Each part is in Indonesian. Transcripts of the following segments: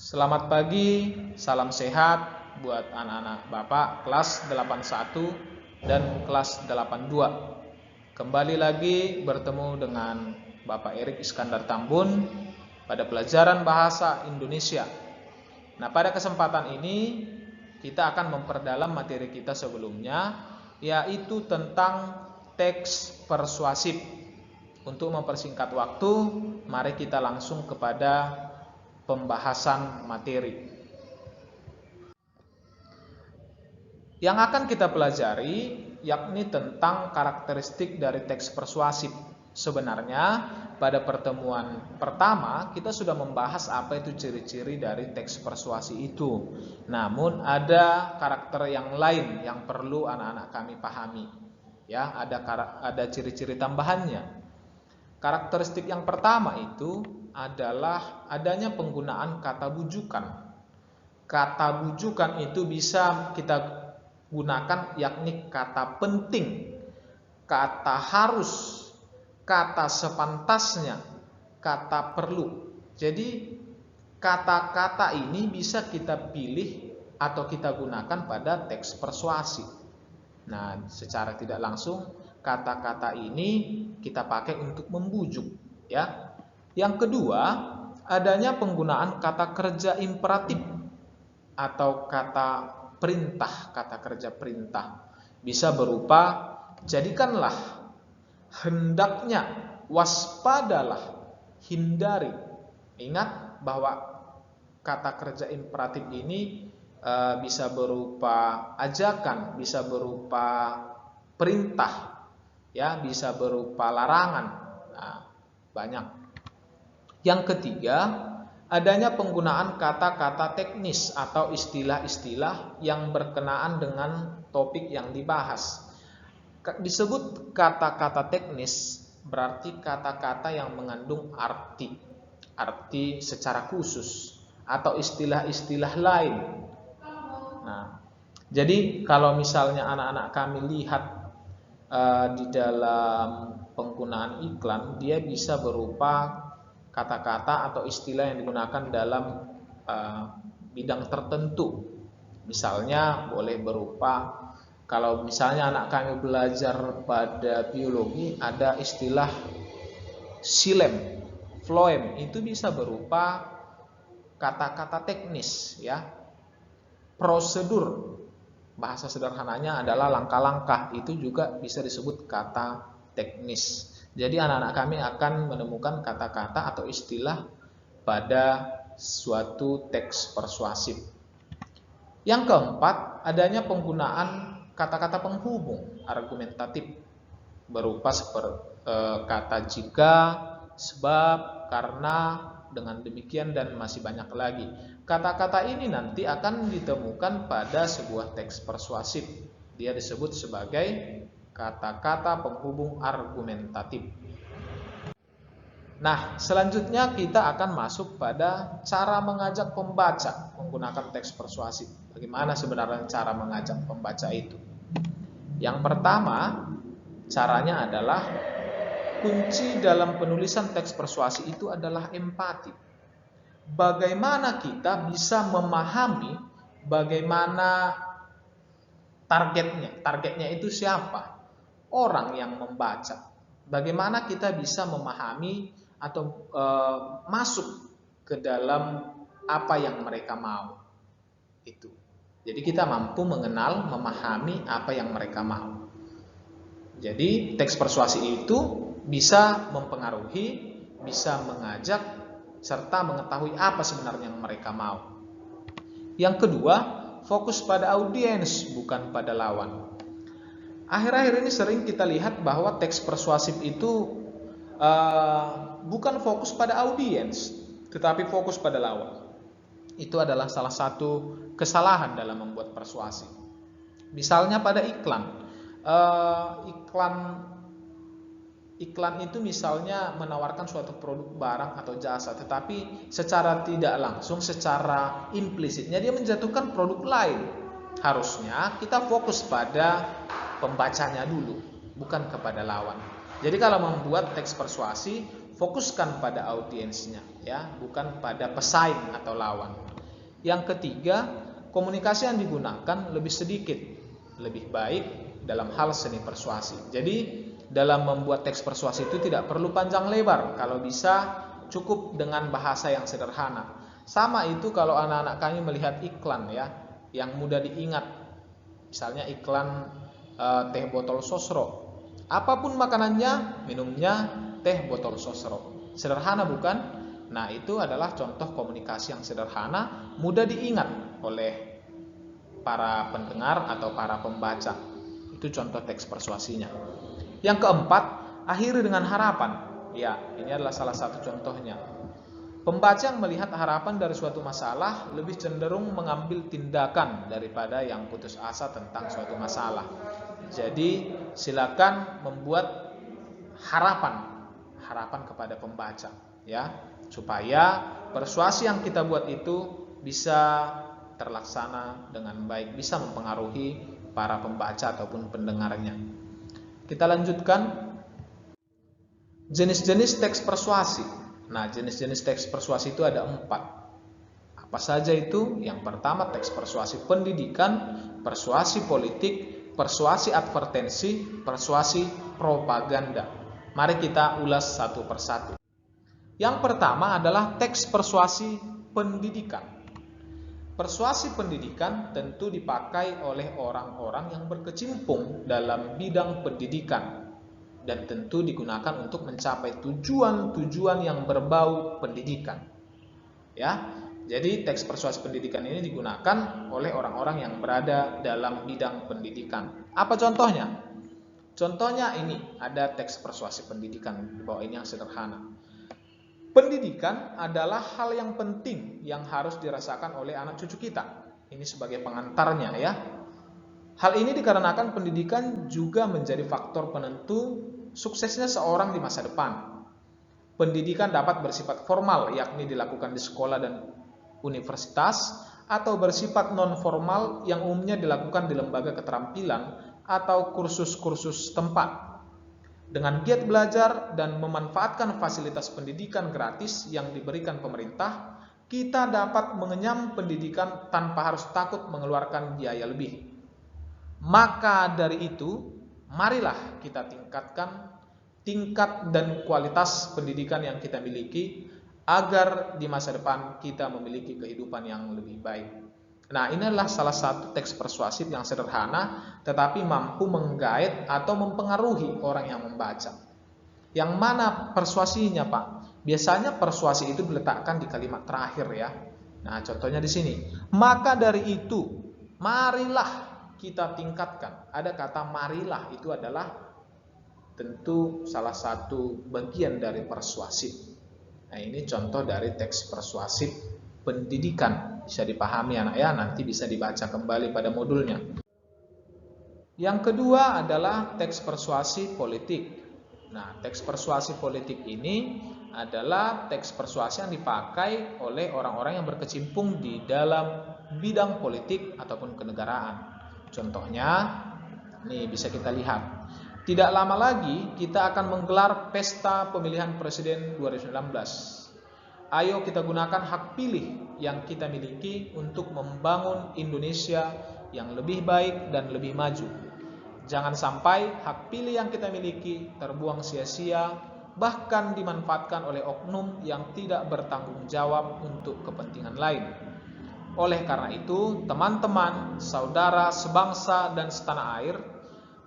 Selamat pagi, salam sehat buat anak-anak Bapak kelas 81 dan kelas 82. Kembali lagi bertemu dengan Bapak Erik Iskandar Tambun pada pelajaran bahasa Indonesia. Nah, pada kesempatan ini kita akan memperdalam materi kita sebelumnya, yaitu tentang teks persuasif. Untuk mempersingkat waktu, mari kita langsung kepada pembahasan materi. Yang akan kita pelajari yakni tentang karakteristik dari teks persuasif. Sebenarnya pada pertemuan pertama kita sudah membahas apa itu ciri-ciri dari teks persuasi itu. Namun ada karakter yang lain yang perlu anak-anak kami pahami. Ya, ada ciri-ciri tambahannya. Karakteristik yang pertama itu adalah adanya penggunaan kata bujukan. Kata bujukan itu bisa kita gunakan yakni kata penting, kata harus, kata sepantasnya, kata perlu. Jadi kata-kata ini bisa kita pilih atau kita gunakan pada teks persuasi. Nah, secara tidak langsung kata-kata ini kita pakai untuk membujuk, ya. Yang kedua, adanya penggunaan kata kerja imperatif atau kata perintah, kata kerja perintah. Bisa berupa jadikanlah, hendaknya, waspadalah, hindari. Ingat bahwa kata kerja imperatif ini bisa berupa ajakan, bisa berupa perintah, ya, bisa berupa larangan. Nah, banyak. Yang ketiga, adanya penggunaan kata-kata teknis atau istilah-istilah yang berkenaan dengan topik yang dibahas. Disebut kata-kata teknis berarti kata-kata yang mengandung arti secara khusus atau istilah-istilah lain. Nah, jadi kalau misalnya anak-anak kami lihat di dalam penggunaan iklan, dia bisa berupa kata-kata atau istilah yang digunakan dalam bidang tertentu. Misalnya boleh berupa, kalau misalnya anak kami belajar pada biologi, ada istilah xilem, floem, itu bisa berupa kata-kata teknis, ya. Prosedur, bahasa sederhananya adalah langkah-langkah, itu juga bisa disebut kata teknis. Jadi anak-anak kami akan menemukan kata-kata atau istilah pada suatu teks persuasif. Yang keempat, adanya penggunaan kata-kata penghubung argumentatif berupa seperti kata jika, sebab, karena, dengan demikian dan masih banyak lagi. Kata-kata ini nanti akan ditemukan pada sebuah teks persuasif. Dia disebut sebagai kata-kata penghubung argumentatif. Nah, selanjutnya kita akan masuk pada cara mengajak pembaca menggunakan teks persuasif. Bagaimana sebenarnya cara mengajak pembaca itu? Yang pertama, caranya adalah kunci dalam penulisan teks persuasi itu adalah empati. Bagaimana kita bisa memahami bagaimana targetnya. Targetnya itu siapa? Orang yang membaca. Bagaimana kita bisa memahami atau masuk ke dalam apa yang mereka mau. Itu. Jadi kita mampu mengenal, memahami apa yang mereka mau. Jadi teks persuasi itu bisa mempengaruhi, bisa mengajak, serta mengetahui apa sebenarnya yang mereka mau. Yang kedua, fokus pada audiens, bukan pada lawan. Akhir-akhir ini sering kita lihat bahwa teks persuasif itu bukan fokus pada audiens, tetapi fokus pada lawan. Itu adalah salah satu kesalahan dalam membuat persuasi. Misalnya pada iklan. Iklan itu misalnya menawarkan suatu produk, barang atau jasa, tetapi secara tidak langsung, secara implisitnya dia menjatuhkan produk lain. Harusnya kita fokus pada pembacanya dulu, bukan kepada lawan. Jadi kalau membuat teks persuasi, fokuskan pada audiensnya, ya, bukan pada pesaing atau lawan. Yang ketiga, komunikasi yang digunakan lebih sedikit, lebih baik dalam hal seni persuasi. Jadi dalam membuat teks persuasi itu tidak perlu panjang lebar, kalau bisa cukup dengan bahasa yang sederhana. Sama itu kalau anak-anak kami melihat iklan ya, yang mudah diingat. Misalnya iklan teh botol sosro. Apapun makanannya, minumnya teh botol sosro. Sederhana bukan? Nah, itu adalah contoh komunikasi yang sederhana, mudah diingat oleh para pendengar atau para pembaca. Itu contoh teks persuasinya. Yang keempat, akhiri dengan harapan. Ya, ini adalah salah satu contohnya. Pembaca yang melihat harapan dari suatu masalah lebih cenderung mengambil tindakan daripada yang putus asa tentang suatu masalah. Jadi, silakan membuat harapan kepada pembaca, ya, supaya persuasi yang kita buat itu bisa terlaksana dengan baik, bisa mempengaruhi para pembaca ataupun pendengarnya. Kita lanjutkan jenis-jenis teks persuasi. Nah, jenis-jenis teks persuasi itu ada 4. Apa saja itu? Yang pertama, teks persuasi pendidikan, persuasi politik, persuasi advertensi, persuasi propaganda. Mari kita ulas satu persatu. Yang pertama adalah teks persuasi pendidikan. Persuasi pendidikan tentu dipakai oleh orang-orang yang berkecimpung dalam bidang pendidikan dan tentu digunakan untuk mencapai tujuan-tujuan yang berbau pendidikan. Ya, jadi teks persuasi pendidikan ini digunakan oleh orang-orang yang berada dalam bidang pendidikan. Apa contohnya? Contohnya ini, ada teks persuasi pendidikan di bawah ini yang sederhana. Pendidikan adalah hal yang penting yang harus dirasakan oleh anak cucu kita. Ini sebagai pengantarnya ya. Hal ini dikarenakan pendidikan juga menjadi faktor penentu suksesnya seorang di masa depan. Pendidikan dapat bersifat formal, yakni dilakukan di sekolah dan universitas, atau bersifat non-formal yang umumnya dilakukan di lembaga keterampilan atau kursus-kursus tempat. Dengan giat belajar dan memanfaatkan fasilitas pendidikan gratis yang diberikan pemerintah, kita dapat mengenyam pendidikan tanpa harus takut mengeluarkan biaya lebih. Maka dari itu, marilah kita tingkatkan tingkat dan kualitas pendidikan yang kita miliki agar di masa depan kita memiliki kehidupan yang lebih baik. Nah, ini adalah salah satu teks persuasif yang sederhana tetapi mampu menggait atau mempengaruhi orang yang membaca. Yang mana persuasinya, Pak? Biasanya persuasi itu diletakkan di kalimat terakhir ya. Nah, contohnya di sini. Maka dari itu, marilah kita tingkatkan. Ada kata marilah, itu adalah tentu salah satu bagian dari persuasif. Nah, ini contoh dari teks persuasif pendidikan. Bisa dipahami anak ya, nanti bisa dibaca kembali pada modulnya. Yang kedua adalah teks persuasi politik. Nah, teks persuasi politik ini adalah teks persuasi yang dipakai oleh orang-orang yang berkecimpung di dalam bidang politik ataupun kenegaraan. Contohnya, nih bisa kita lihat. Tidak lama lagi kita akan menggelar pesta pemilihan presiden 2019. Ayo kita gunakan hak pilih yang kita miliki untuk membangun Indonesia yang lebih baik dan lebih maju. Jangan sampai hak pilih yang kita miliki terbuang sia-sia, bahkan dimanfaatkan oleh oknum yang tidak bertanggung jawab untuk kepentingan lain. Oleh karena itu, teman-teman, saudara, sebangsa, dan setanah air,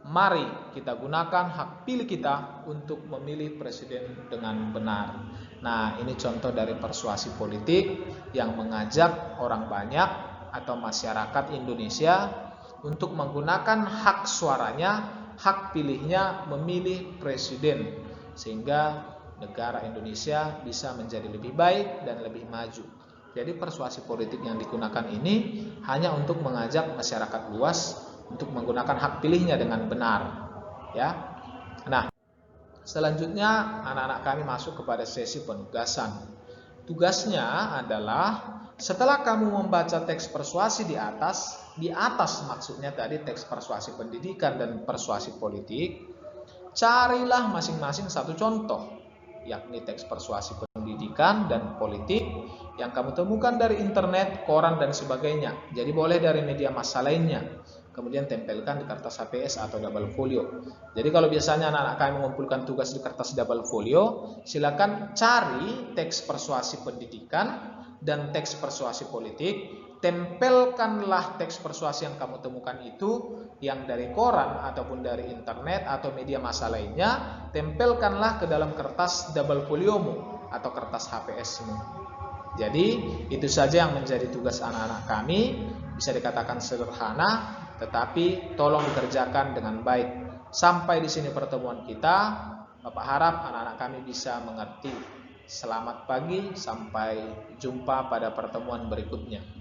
mari kita gunakan hak pilih kita untuk memilih presiden dengan benar. Nah, ini contoh dari persuasi politik yang mengajak orang banyak atau masyarakat Indonesia untuk menggunakan hak suaranya, hak pilihnya memilih presiden, sehingga negara Indonesia bisa menjadi lebih baik dan lebih maju. Jadi persuasi politik yang digunakan ini hanya untuk mengajak masyarakat luas untuk menggunakan hak pilihnya dengan benar, ya. Nah, selanjutnya anak-anak kami masuk kepada sesi penugasan. Tugasnya adalah setelah kamu membaca teks persuasi di atas maksudnya tadi teks persuasi pendidikan dan persuasi politik, carilah masing-masing satu contoh, yakni teks persuasi pendidikan dan politik yang kamu temukan dari internet, koran dan sebagainya. Jadi boleh dari media massa lainnya. Kemudian tempelkan di kertas HPS atau double folio. Jadi kalau biasanya anak-anak kami mengumpulkan tugas di kertas double folio, silakan cari teks persuasi pendidikan dan teks persuasi politik. Tempelkanlah teks persuasi yang kamu temukan itu, yang dari koran ataupun dari internet atau media massa lainnya, tempelkanlah ke dalam kertas double foliomu atau kertas HPSmu. Jadi itu saja yang menjadi tugas anak-anak kami. Bisa dikatakan sederhana, tetapi tolong dikerjakan dengan baik. Sampai di sini pertemuan kita. Bapak harap anak-anak kami bisa mengerti. Selamat pagi, sampai jumpa pada pertemuan berikutnya.